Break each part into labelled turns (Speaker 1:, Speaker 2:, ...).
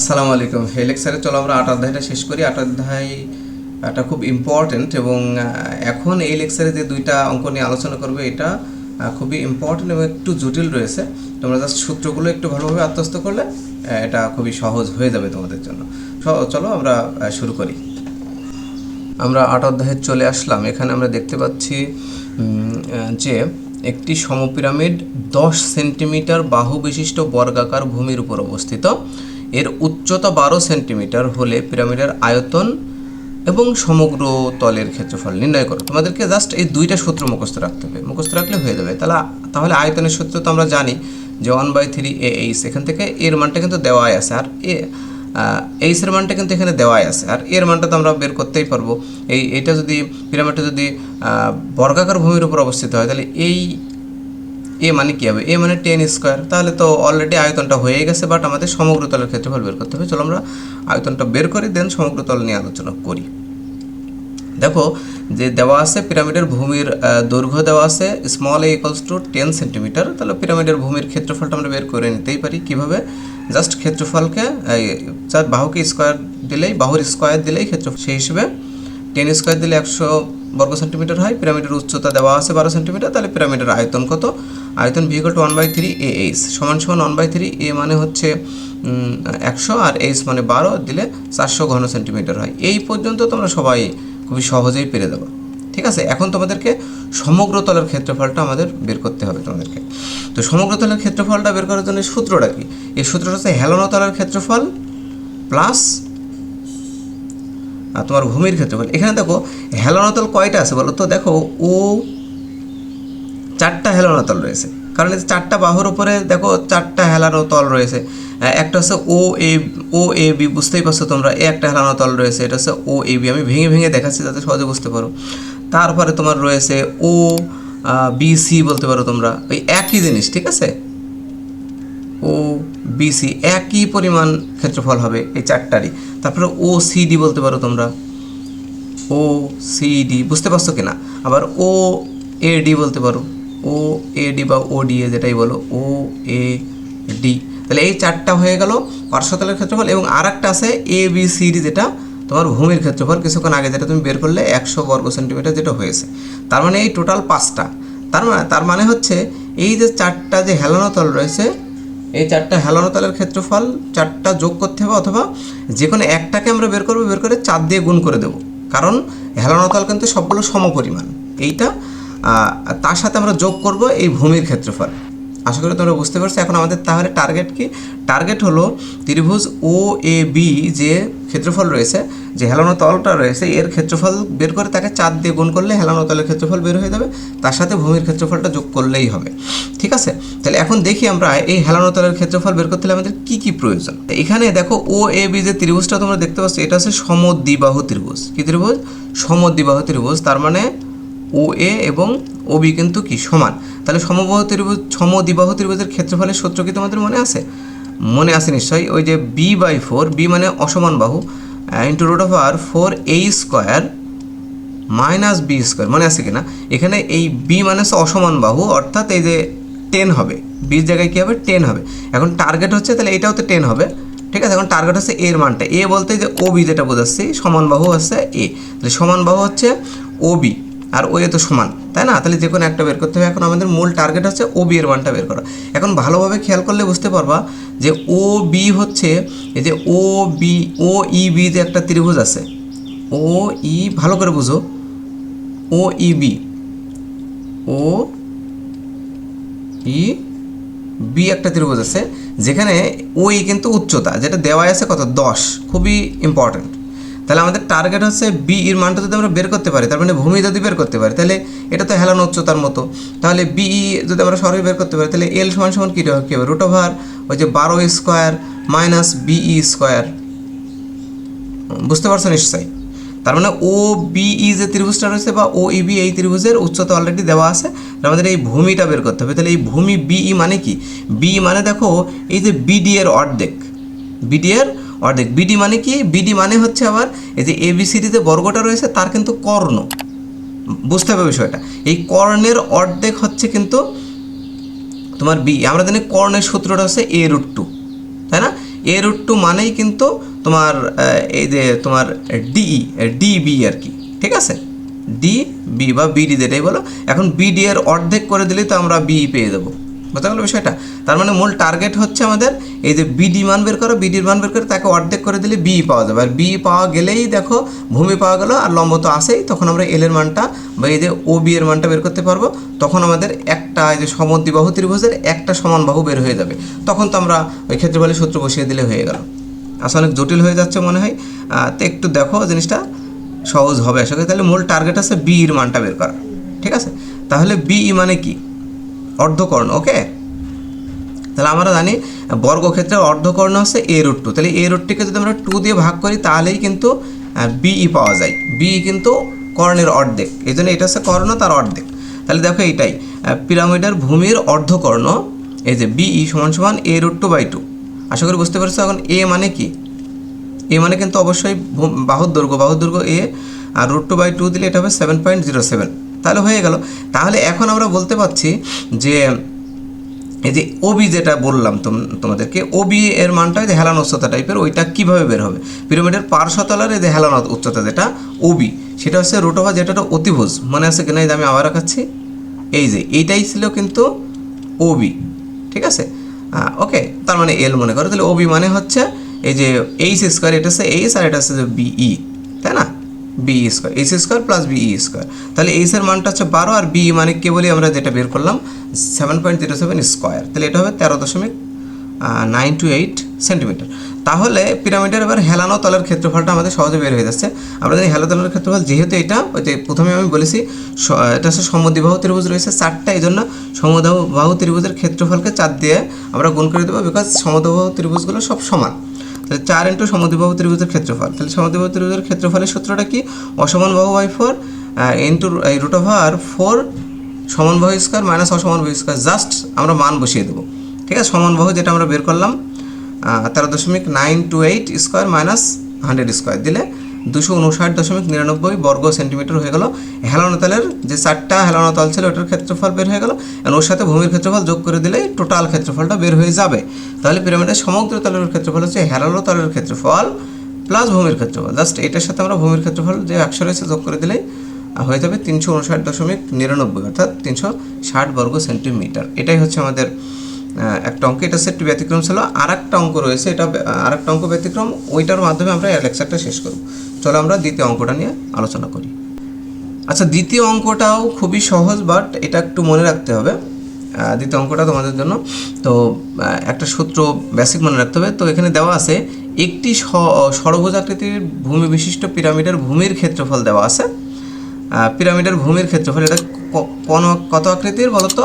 Speaker 1: আসসালামু আলাইকুম। এই লেকচারে চলো আমরা ৮ অধ্যায়টা শেষ করি। ৮ অধ্যায়টা খুব ইম্পর্টেন্ট এবং এখন এই লেকচারে যে দুইটা অঙ্ক নিয়ে আলোচনা করবে এটা খুবই ইম্পর্টেন্ট এবং একটু জটিল রয়েছে। তোমরা জাস্ট সূত্রগুলো একটু ভালোভাবে আত্মস্থ করলে এটা খুবই সহজ হয়ে যাবে তোমাদের জন্য। চলো আমরা শুরু করি। আমরা ৮ অধ্যায়ে চলে আসলাম। এখানে আমরা দেখতে পাচ্ছি যে একটি সমপিরামিড ১০ সেন্টিমিটার বাহু বিশিষ্ট বর্গাকার ভূমির উপর অবস্থিত। এর উচ্চতা ১২ সেন্টিমিটার হলে পিরামিডের আয়তন এবং সমগ্র তলের ক্ষেত্রফল নির্ণয় করো। তোমাদেরকে জাস্ট এই দুইটা সূত্র মুখস্থ রাখতে হবে, মুখস্থ রাখলে হয়ে যাবে। তাহলে আয়তনের সূত্র তো আমরা জানি যে 1/3 AH, এখান থেকে এর মানটা কিন্তু দেওয়াই আছে, আর এইচের মানটা কিন্তু এখানে দেওয়াই আছে, আর এর মানটা তো আমরা বের করতেই পারবো। এইটা যদি পিরামিডটা যদি বর্গাকার ভূমির উপর অবস্থিত হয় তাহলে এ মানে কী হবে? এ মানে 10 স্কোয়ার। তাহলে তো অলরেডি আয়তনটা হয়ে গেছে, বাট আমাদের সমগ্র তলের ক্ষেত্রফল বের করতে হবে। চলো আমরা আয়তনটা বের করি, দেন সমগ্র তল নিয়ে আলোচনা করি। দেখো যে দেওয়া আছে পিরামিডের ভূমির দৈর্ঘ্য দেওয়া আছে স্মল a = 10 সেন্টিমিটার। তাহলে পিরামিডের ভূমির ক্ষেত্রফলটা আমরা বের করে নিতেই পারি। কীভাবে? জাস্ট ক্ষেত্রফলকে বাহুকে স্কোয়ার দিলেই, বাহুর স্কোয়ার দিলেই ক্ষেত্রফল, সেই হিসেবে 10 স্কোয়ার দিলে 100 বর্গ সেন্টিমিটার হয়। পিরামিডের উচ্চতা দেওয়া আছে 12 সেন্টিমিটার। তাহলে পিরামিডের আয়তন কত? আয়তন ভি = 1/3 AH সমান 1/3 A মানে হচ্ছে 100 আর H মানে 12 দিলে 400 ঘন সেন্টিমিটার হয়। এই পর্যন্ত তোমরা সবাই খুবই সহজেই পেরে দেবো। ঠিক আছে, এখন তোমাদেরকে সমগ্র তলের ক্ষেত্রফলটা আমাদের বের করতে হবে তোমাদেরকে। তো সমগ্র তলের ক্ষেত্রফলটা বের করার জন্য সূত্রটা কি? এই সূত্রটা হচ্ছে হেলানো তলের ক্ষেত্রফল প্লাস তোমার ভূমির ক্ষেত্রফল। এখানে দেখো হেলানো তল কয়টা আছে বলো তো? দেখো ও 4টা হেলানো তল রয়েছে, কারণ এই 4টা বাহুর উপরে দেখো 4টা হেলানো তল রয়েছে। একটা হচ্ছে ও এ বি, বুঝতেই পারছো তোমরা, একটা হেলানো তল রয়েছে, এটা হচ্ছে ও এ বি। আমি ভেঙে ভেঙে দেখাচ্ছি যাতে সহজে বুঝতে পারো। তারপরে তোমার রয়েছে ও বি সি, বলতে পারো তোমরা, ওই একই জিনিস। ঠিক আছে, ও বি সি একই পরিমাণ ক্ষেত্রফল হবে এই 4টারই। তারপরে ও সি ডি বলতে পারো তোমরা, ও সি ডি, বুঝতে পারছো কিনা? আবার ও এ ডি বলতে পারো, ও এ ডি বা ও ডি এ, যেটাই বলো, ও এ ডি। তাহলে এই 4টা হয়ে গেল পার্শ্বতলের ক্ষেত্রফল। এবং আর একটা আছে এ বি সি ডি, যেটা তোমার ভূমির ক্ষেত্রফল কিছুক্ষণ আগে যেটা তুমি বের করলে 100 বর্গ সেন্টিমিটার যেটা হয়েছে। তার মানে এই টোটাল 5টা। তার মানে হচ্ছে এই যে 4টা যে হেলানো তল রয়েছে, এই 4টা হেলানো তলের ক্ষেত্রফল 4টা যোগ করতে হবে, অথবা যে কোনো একটাকে আমরা বের করবো, বের করে 4 দিয়ে গুণ করে দেবো, কারণ হেলানো তল কিন্তু সবগুলো সমপরিমাণ। এইটা তার সাথে আমরা যোগ করব এই ভূমির ক্ষেত্রফল। আশা করি তোমরা বুঝতে পারছো। এখন আমাদের তাহলে টার্গেট কি? টার্গেট হলো ত্রিভুজ ও এ বি যে ক্ষেত্রফল রয়েছে, যে হেলানো তলটা রয়েছে, এর ক্ষেত্রফল বের করে তাকে 4 দিয়ে গুণ করলে হেলানো তলের ক্ষেত্রফল বের হয়ে যাবে, তার সাথে ভূমির ক্ষেত্রফলটা যোগ করলেই হবে। ঠিক আছে, তাহলে এখন দেখি আমরা এই হেলানো তলের ক্ষেত্রফল বের করতে হলে আমাদের কী কী প্রয়োজন। এখানে দেখো ও এ বি যে ত্রিভুজটা তোমরা দেখতে পাচ্ছ, এটা হচ্ছে সমদ্বিবাহু ত্রিভুজ। কী ত্রিভুজ? সমদ্বিবাহু ত্রিভুজ। তার মানে ও এ এবং ও বি কিন্তু কি সমান। তাহলে সমদ্বিবাহু ত্রিভুজের ক্ষেত্রফলের সূত্র কি তোমাদের মনে আছে? মনে আছে নিশ্চয়ই। ওই যে b/4, বি মানে অসমান বাহু, ইন্টু √4a² মাইনাস b²। মনে আছে কিনা? এখানে এই বি মানে হচ্ছে অসমান বাহু, অর্থাৎ এই যে 10 হবে, বির জায়গায় কী হবে? 10 হবে। এখন টার্গেট হচ্ছে, তাহলে এটাও তো 10 হবে। ঠিক আছে, এখন টার্গেট হচ্ছে এর মানটা। এ বলতে যে ও বি যেটা বোঝাচ্ছি, সমান বাহু হচ্ছে এ, তাহলে সমান বাহু হচ্ছে ও বি, আর ও এ তো সমান, তাই না? তাহলে যে কোনো একটা বের করতে হবে। এখন আমাদের মূল টার্গেট হচ্ছে ও বি এর মানটা বের করা। এখন ভালোভাবে খেয়াল করলে বুঝতে পারবা যে ও বি হচ্ছে এই যে ও বি, ও ই বি যে একটা ত্রিভুজ আছে, ও ই, ভালো করে বুঝো, ও ই বি, ও ই বি একটা ত্রিভুজ আছে, যেখানে ওই কিন্তু উচ্চতা যেটা দেওয়া আছে কত? 10। খুবই ইম্পর্ট্যান্ট। তাহলে আমাদের টার্গেট হচ্ছে বি এর মানটা যদি আমরা বের করতে পারি, তার মানে ভূমি যদি বের করতে পারি, তাহলে এটা তো হেলানো উচ্চতার মতো। তাহলে বি যদি আমরা সরাসরি বের করতে পারি, তাহলে এল সমান কী হবে? √, ওই যে 12² মাইনাস BE²। বুঝতে পারছো নিশ্চয়ই? তার মানে ও বিই যে ত্রিভুজটা রয়েছে বা ও ই বি, এই ত্রিভুজের উচ্চতা অলরেডি দেওয়া আছে, আমাদের এই ভূমিটা বের করতে হবে। তাহলে এই ভূমি বিই মানে কি? বি মানে দেখো এই যে বিডি এর অর্ধেক, বিডি এর অর্ধেক। বিডি মানে কি? বিডি মানে হচ্ছে আবার এই যে এবিসিডি যে বর্গটা রয়েছে তার কিন্তু কর্ণ। বুঝতে হবে বিষয়টা। এই কর্ণের অর্ধেক হচ্ছে কিন্তু তোমার বি। আমরা জানি কর্ণের সূত্রটা হচ্ছে a√2, তাই না? A√2 মানেই কিন্তু তোমার এই যে তোমার ডিবি আর কি, ঠিক আছে, ডিবি বা বিডি যেটাই বলো। এখন বিডি এর অর্ধেক করে দিলেই তো আমরা বি পেয়ে যাবো, বুঝতে গেলো বিষয়টা। তার মানে মূল টার্গেট হচ্ছে আমাদের এই যে বিডি মান বের করো, বিডির মান বের করে তাকে অর্ধেক করে দিলে বি পাওয়া যাবে। আর বি পাওয়া গেলেই দেখো ভূমি পাওয়া গেল, আর লম্ব তো আসেই, তখন আমরা এল এর মানটা বা এই যে ও বি এর মানটা বের করতে পারবো। তখন আমাদের একটা এই যে সমদ্বিবাহু ত্রিভুজের একটা সমান বাহু বের হয়ে যাবে। তখন তো আমরা ওই ক্ষেত্রফলের সূত্র বসিয়ে দিলে হয়ে গেল। আসলে অনেক জটিল হয়ে যাচ্ছে মনে হয়, তো একটু দেখো জিনিসটা সহজ হবে আশা করি। তাহলে মূল টার্গেট আছে বি এর মানটা বের করা, ঠিক আছে। তাহলে বিই মানে কি? অর্ধকর্ণ, ওকে। তাহলে আমরা জানি বর্গক্ষেত্রের অর্ধকর্ণ হচ্ছে A√2। তাহলে A√2কে যদি আমরা 2 দিয়ে ভাগ করি তাহলেই কিন্তু বিই পাওয়া যায়। বিই কিন্তু কর্ণের অর্ধেক, এই জন্য এটা হচ্ছে কর্ণ, তার অর্ধেক। তাহলে দেখো এইটাই পিরামিডের ভূমির অর্ধকর্ণ, এই যে বিই সমান সমান A√2/2। আশা করি বুঝতে পারছো। এখন এ মানে কি? এ মানে কিন্তু অবশ্যই বাহুর দৈর্ঘ্য এ, আর √2/2 দিলে এটা হবে 7.07। তাহলে হয়ে গেল। তাহলে এখন আমরা বলতে পারছি যে এই যে ওবি যেটা বললাম তোমাদেরকে, ওবি এর মানটা যে হেলানো উচ্চতা টাইপের, ওইটা কীভাবে বের হবে? পিরামিডের পার্শ্বতলার এই যে হেলানো উচ্চতা যেটা ওবি, সেটা হচ্ছে √, যেটা অতিভুজ, মনে আছে কিনা? এই যে আমি আবার রাখাচ্ছি, এই যে এইটাই ছিল কিন্তু ওবি, ঠিক আছে, ওকে। তার মানে এল মনে করো। তাহলে ওবি মানে হচ্ছে এই যে H², এটা হচ্ছে H আর এটা হচ্ছে বিই, তাই না? BE², H² plus BE²। তাহলে H এর মানটা হচ্ছে 12, আর BE মানে কেবলই আমরা যেটা বের করলাম 7.07²। তাহলে এটা হবে 13.928 সেন্টিমিটার। তাহলে পিরামিডের এবার হেলানো তলের ক্ষেত্রফলটা আমাদের সহজে বের হয়ে যাচ্ছে। আমরা জানি হেলানো তলের ক্ষেত্রফল, যেহেতু এটা ওই যে প্রথমে আমি বলেছি এটা হচ্ছে সমদ্বিবাহু ত্রিভুজ রয়েছে 4টা, এই জন্য সমদ্বিবাহু ত্রিভুজের ক্ষেত্রফলকে 4 দিয়ে আমরা গুণ করে দেবো, বিকজ সমদ্বিবাহু ত্রিভুজগুলো সব সমান। তাহলে 4 ইন্টু সমদ্বিবাহু ত্রিভুজের ক্ষেত্রফল। তাহলে সমদ্বিবাহু ত্রিভুজের ক্ষেত্রফলের সূত্রটা কি? অসমান বাহু বাই 4 ইন্টু √4 সমান বাহু স্কোয়ার মাইনাস অসমান বাহু স্কোয়ার। জাস্ট আমরা মান বসিয়ে দেবো, ঠিক আছে। সমান বাহু যেটা আমরা বের করলাম 13.928² মাইনাস 100² দিলে 259.99 বর্গ সেন্টিমিটার হয়ে গেল। হেলানো তলের যে 4টা হেলানো তল ছিল ওটার ক্ষেত্রফল বের হয়ে গেল, এবং ওর সাথে ভূমির ক্ষেত্রফল যোগ করে দিলে টোটাল ক্ষেত্রফলটা বের হয়ে যাবে। তাহলে পিরামিডের সমগ্র তলের ক্ষেত্রফল হচ্ছে হেলানো তলের ক্ষেত্রফল প্লাস ভূমির ক্ষেত্রফল। জাস্ট এটার সাথে আমরা ভূমির ক্ষেত্রফল যে 100 রয়েছে যোগ করে দিলেই হয়ে যাবে 359.99, অর্থাৎ 360 বর্গ সেন্টিমিটার। এটাই হচ্ছে আমাদের একটা অঙ্ক। এটা সেট ব্যতিক্রম ছিল। আর একটা অঙ্ক রয়েছে, এটা আর একটা অঙ্ক ব্যতিক্রম, ওইটার মাধ্যমে আমরা লেকচারটা শেষ করব। চলো আমরা দ্বিতীয় অঙ্কটা নিয়ে আলোচনা করি। আচ্ছা, দ্বিতীয় অঙ্কটাও খুবই সহজ, বাট এটা একটু মনে রাখতে হবে। দ্বিতীয় অঙ্কটা তোমাদের জন্য তো একটা সূত্র বেসিক মনে রাখতে হবে। তো এখানে দেওয়া আছে একটি ষড়ভুজ আকৃতির ভূমি বিশিষ্ট পিরামিডের ভূমির ক্ষেত্রফল দেওয়া আছে। পিরামিডের ভূমির ক্ষেত্রফল এটা কত আকৃতির বলতো?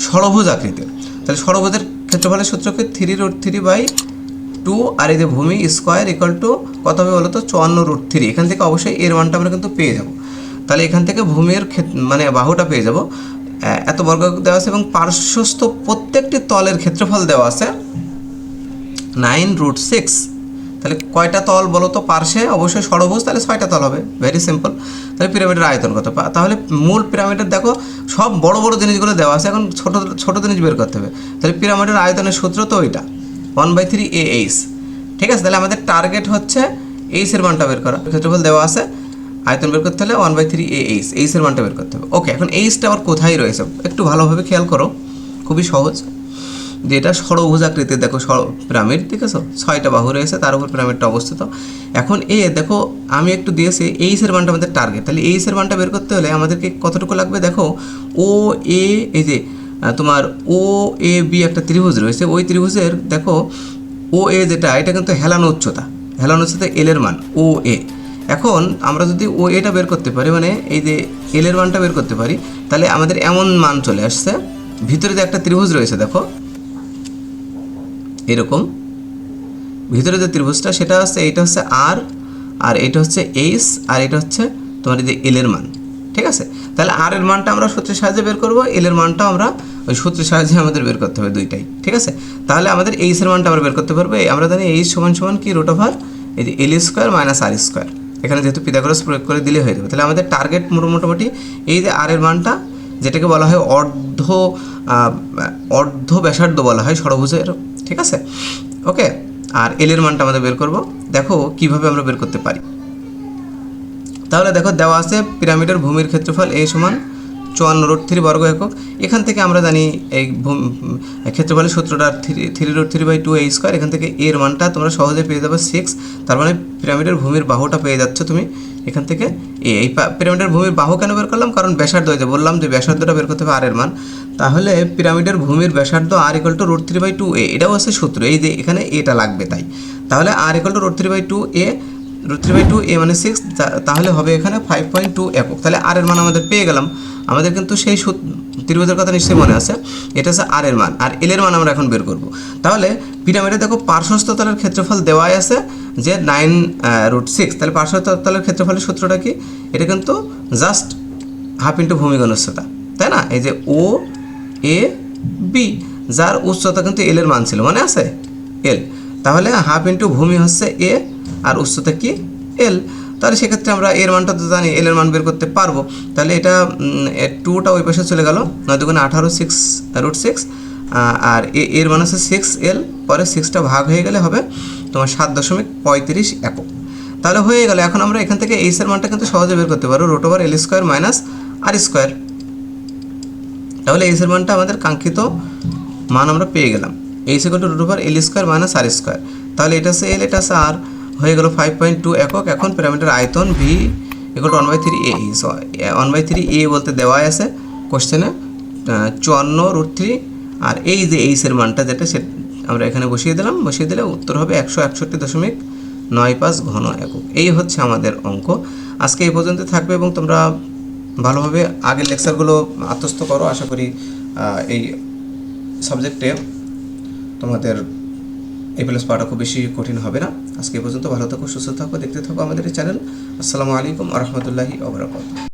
Speaker 1: ষড়ভুজ আকৃতির। তাহলে ষড়ভুজের ক্ষেত্রফলের সূত্রকে 3√3/2, আর এই যে ভূমি স্কোয়ার ইকুয়াল টু কত হবে বলতো? 54√3। এখান থেকে অবশ্যই এর মানটা আমরা কিন্তু পেয়ে যাব। তাহলে এখান থেকে ভূমির মানে বাহুটা পেয়ে যাব। এত বর্গ দেওয়া আছে এবং পার্শ্বস্থ প্রত্যেকটি তলের ক্ষেত্রফল দেওয়া আছে 9√6। তাহলে কয়টা তল বলো তো পার্শ্বে? অবশ্যই ষড়ভুজ, তাহলে 6টা তল হবে। Very simple. তাহলে পিরামিডের আয়তন কত? তাহলে মূল পিরামিডের দেখো সব বড় বড় জিনিসগুলো দেওয়া আছে, এখন ছোট ছোট জিনিস বের করতে হবে। তাহলে পিরামিডের আয়তনের সূত্র তো ওইটা 1/3 AH, ঠিক আছে। তাহলে আমাদের টার্গেট হচ্ছে H এর মানটা বের করা। ক্ষেত্রফল দেওয়া আছে, আয়তন বের করতে হলে 1/3 AH, H এর মানটা বের করতে হবে। ওকে, এখন Hটা আবার কোথায় রয়েছে একটু ভালোভাবে খেয়াল করো, খুবই সহজ। যেটা ষড়ভুজ আকৃতির দেখো পিরামিড, ঠিক আছে, 6টা বাহু রয়েছে, তার উপর পিরামিডটা অবস্থিত। এখন দেখো আমি একটু দিয়েছি H এর মানটা আমাদের টার্গেট। তাহলে H এর মানটা বের করতে হলে আমাদেরকে কতটুকু লাগবে দেখো, OA, এই যে তোমার OAB একটা ত্রিভুজ রয়েছে, ওই ত্রিভুজের দেখো OA যেটা, এটা কিন্তু হেলানো উচ্চতা L এর মান OA। এখন আমরা যদি OAটা বের করতে পারি, মানে এই যে L এর মানটা বের করতে পারি, তাহলে আমাদের এমন মান চলে আসছে। ভিতরে যে একটা ত্রিভুজ রয়েছে দেখো এরকম, ভিতরে যে ত্রিভুজটা সেটা হচ্ছে এইটা হচ্ছে আর এটা হচ্ছে H, আর এটা হচ্ছে তোমার এই যে L এর মান, ঠিক আছে। তাহলে আর এর মানটা আমরা সূত্রের সাহায্যে বের করব, L এর মানটা আমরা ওই সূত্রের সাহায্যে আমাদের বের করতে হবে, দুইটাই, ঠিক আছে। তাহলে আমাদের H এর মানটা আমরা বের করতে পারবো। আমরা জানি H সমান সমান কি? √, এই যে L² মাইনাস R²। এখানে যেহেতু পিথাগোরাস প্রয়োগ করে দিলে হয়ে যাবে। তাহলে আমাদের টার্গেট মোটামুটি এই যে আর এর মানটা, যেটাকে বলা হয় অর্ধ ব্যাসার্ধ বলা হয় ষড়ভুজের, ঠিক আছে। ওকে, আর এল এর মানটা আমাদের বের করব। দেখো কিভাবে আমরা বের করতে পারি। তাহলে দেখো দেওয়া আছে পিরামিডের ভূমির ক্ষেত্রফল a সমান 54√3 বর্গ একক। এখান থেকে আমরা জানি এই ক্ষেত্রফলের সূত্রটা 3√3/2a²। এখান থেকে এর মানটা তোমরা সহজে পেয়ে যাবে 6। তার মানে পিরামিডের ভূমির বাহুটা পেয়ে যাচ্ছ তুমি এখান থেকে এই পিরামিডের ভূমির বাহু কেন বের করলাম, কারণ ব্যাসার্ধ হয়েছে, বললাম যে ব্যাসার্ধটা বের করতে হবে আর এর মান। তাহলে পিরামিডের ভূমির ব্যাসার্ধ r = √3/2a, এটাও আছে সূত্র, এই যে এখানে এটা লাগবে তাই। তাহলে r = √3/2a, √3/2a মানে 6, তাহলে হবে এখানে 5.2 একক। তাহলে আর এর মান আমাদের পেয়ে গেলাম। আমাদের কিন্তু সেই ত্রিভুজের কথা নিশ্চয়ই মনে আছে, এটা হচ্ছে আর এর মান, আর এল এর মান আমরা এখন বের করব। তাহলে পিরামিডে দেখো পার্শ্বস্থ তলের ক্ষেত্রফল দেওয়াই আছে যে 9√6। তাহলে পার্শ্বস্থ তলের ক্ষেত্রফলের সূত্রটা কি, এটা কিন্তু জাস্ট হাফ ইন্টু ভূমি ঘনস্বতা, তাই না? এই যে ও এ বি, যার উচ্চতা কিন্তু এল এর মান ছিল, মনে আছে এল। তাহলে হাফ ইন্টু ভূমি হচ্ছে এ আর উচ্চতা কি এল। তাহলে সেক্ষেত্রে আমরা এর মানটা তো জানি, এল এর মান বের করতে পারবো। তাহলে এটা 2টা ওই পাশে চলে গেল, 9 × 18 6√6, আর এর মান হচ্ছে 6l, পরে 6টা ভাগ হয়ে গেলে হবে তোমার 7.35 একক। তাহলে হয়ে গেল। এখন আমরা এখান থেকে এইচ এর মানটা কিন্তু সহজে বের করতে পারবো, √l² - r²। তাহলে এইচ এর মানটা আমাদের কাঙ্ক্ষিত মান আমরা পেয়ে গেলাম, h = √l² - r²। তাহলে এটা হচ্ছে এল, এটা হচ্ছে আর, হয়ে গেল 5.2 একক। এখন পিরামিডের আয়তন v = 1/3a। 1/3a বলতে দেওয়াই আছে কোশ্চেনে 54√3, আর এই যে এইচ এর মানটা যেটা সে আমরা এখানে বসিয়ে দিলাম, বসিয়ে দিলে উত্তর হবে 161.95 ঘন একক। এই হচ্ছে আমাদের অঙ্ক। আজকে এই পর্যন্ত থাকবে এবং তোমরা ভালোভাবে আগের লেকচারগুলো আত্মস্থ করো। আশা করি এই সাবজেক্টে তোমাদের A+ পাওয়াটা খুব বেশি কঠিন হবে না। আজকে এই পর্যন্ত, ভালো থাকো, সুস্থ থাকো, দেখতে থাকো আমাদের এই চ্যানেল। আসসালামু আলাইকুম ওয়া রাহমাতুল্লাহি ওয়া বারাকাতুহু।